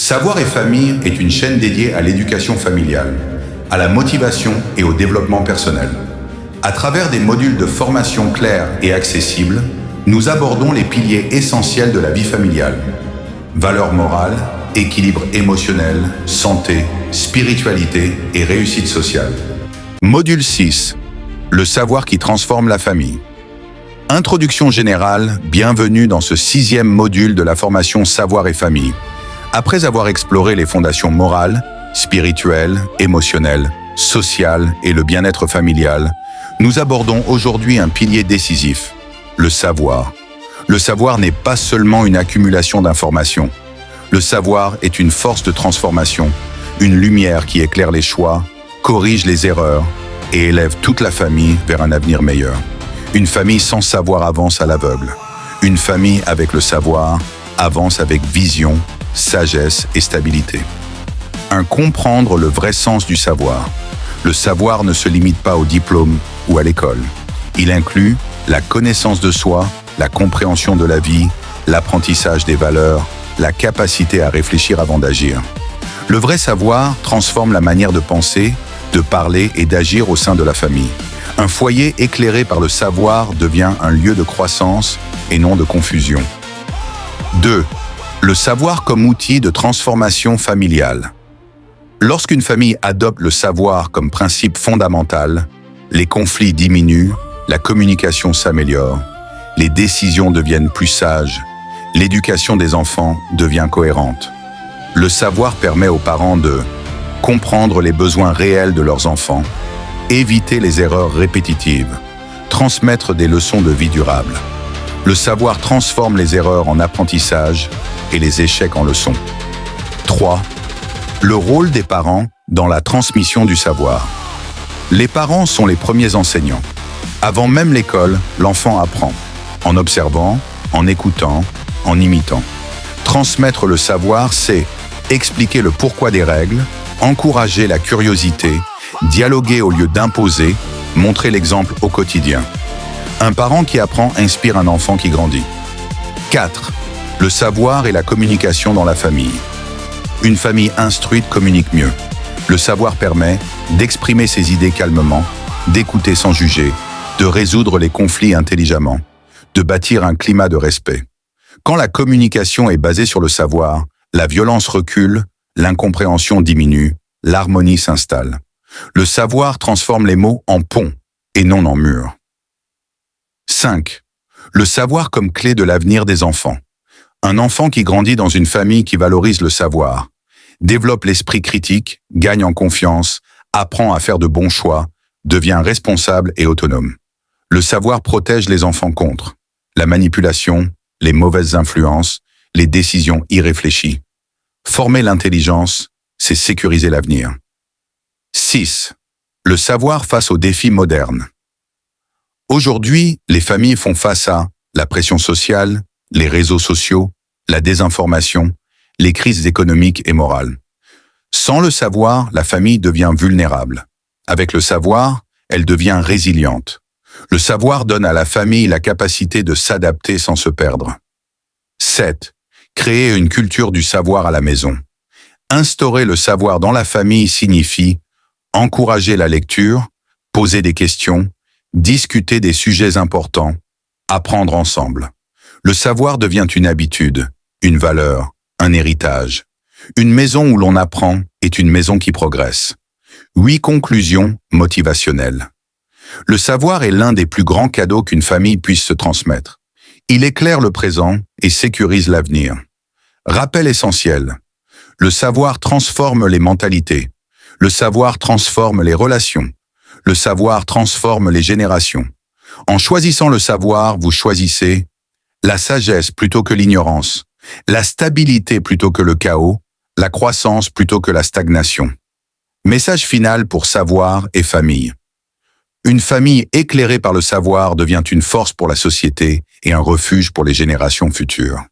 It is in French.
Savoir et famille est une chaîne dédiée à l'éducation familiale, à la motivation et au développement personnel. À travers des modules de formation clairs et accessibles, nous abordons les piliers essentiels de la vie familiale. Valeurs morales, équilibre émotionnel, santé, spiritualité et réussite sociale. Module 6. Le savoir qui transforme la famille. Introduction générale, bienvenue dans ce 6e module de la formation Savoir et famille. Après avoir exploré les fondations morales, spirituelles, émotionnelles, sociales et le bien-être familial, nous abordons aujourd'hui un pilier décisif, le savoir. Le savoir n'est pas seulement une accumulation d'informations. Le savoir est une force de transformation, une lumière qui éclaire les choix, corrige les erreurs et élève toute la famille vers un avenir meilleur. Une famille sans savoir avance à l'aveugle. Une famille avec le savoir avance avec vision, sagesse et stabilité. Comprendre le vrai sens du savoir. Le savoir ne se limite pas au diplôme ou à l'école. Il inclut la connaissance de soi, la compréhension de la vie, l'apprentissage des valeurs, la capacité à réfléchir avant d'agir. Le vrai savoir transforme la manière de penser, de parler et d'agir au sein de la famille. Un foyer éclairé par le savoir devient un lieu de croissance et non de confusion. 2. Le savoir comme outil de transformation familiale. Lorsqu'une famille adopte le savoir comme principe fondamental, les conflits diminuent, la communication s'améliore, les décisions deviennent plus sages, l'éducation des enfants devient cohérente. Le savoir permet aux parents de comprendre les besoins réels de leurs enfants, éviter les erreurs répétitives, transmettre des leçons de vie durables. Le savoir transforme les erreurs en apprentissage et les échecs en leçons. 3. Le rôle des parents dans la transmission du savoir. Les parents sont les premiers enseignants. Avant même l'école, l'enfant apprend, en observant, en écoutant, en imitant. Transmettre le savoir, c'est expliquer le pourquoi des règles, encourager la curiosité, dialoguer au lieu d'imposer, montrer l'exemple au quotidien. Un parent qui apprend inspire un enfant qui grandit. 4. Le savoir et la communication dans la famille. Une famille instruite communique mieux. Le savoir permet d'exprimer ses idées calmement, d'écouter sans juger, de résoudre les conflits intelligemment, de bâtir un climat de respect. Quand la communication est basée sur le savoir, la violence recule, l'incompréhension diminue, l'harmonie s'installe. Le savoir transforme les mots en ponts et non en murs. 5. Le savoir comme clé de l'avenir des enfants. Un enfant qui grandit dans une famille qui valorise le savoir, développe l'esprit critique, gagne en confiance, apprend à faire de bons choix, devient responsable et autonome. Le savoir protège les enfants contre la manipulation, les mauvaises influences, les décisions irréfléchies. Former l'intelligence, c'est sécuriser l'avenir. 6. Le savoir face aux défis modernes. Aujourd'hui, les familles font face à la pression sociale, les réseaux sociaux, la désinformation, les crises économiques et morales. Sans le savoir, la famille devient vulnérable. Avec le savoir, elle devient résiliente. Le savoir donne à la famille la capacité de s'adapter sans se perdre. 7. Créer une culture du savoir à la maison. Instaurer le savoir dans la famille signifie encourager la lecture, poser des questions, discuter des sujets importants, apprendre ensemble. Le savoir devient une habitude, une valeur, un héritage. Une maison où l'on apprend est une maison qui progresse. 8 conclusions motivationnelles. Le savoir est l'un des plus grands cadeaux qu'une famille puisse se transmettre. Il éclaire le présent et sécurise l'avenir. Rappel essentiel. Le savoir transforme les mentalités. Le savoir transforme les relations. Le savoir transforme les générations. En choisissant le savoir, vous choisissez la sagesse plutôt que l'ignorance, la stabilité plutôt que le chaos, la croissance plutôt que la stagnation. Message final pour savoir et famille. Une famille éclairée par le savoir devient une force pour la société et un refuge pour les générations futures.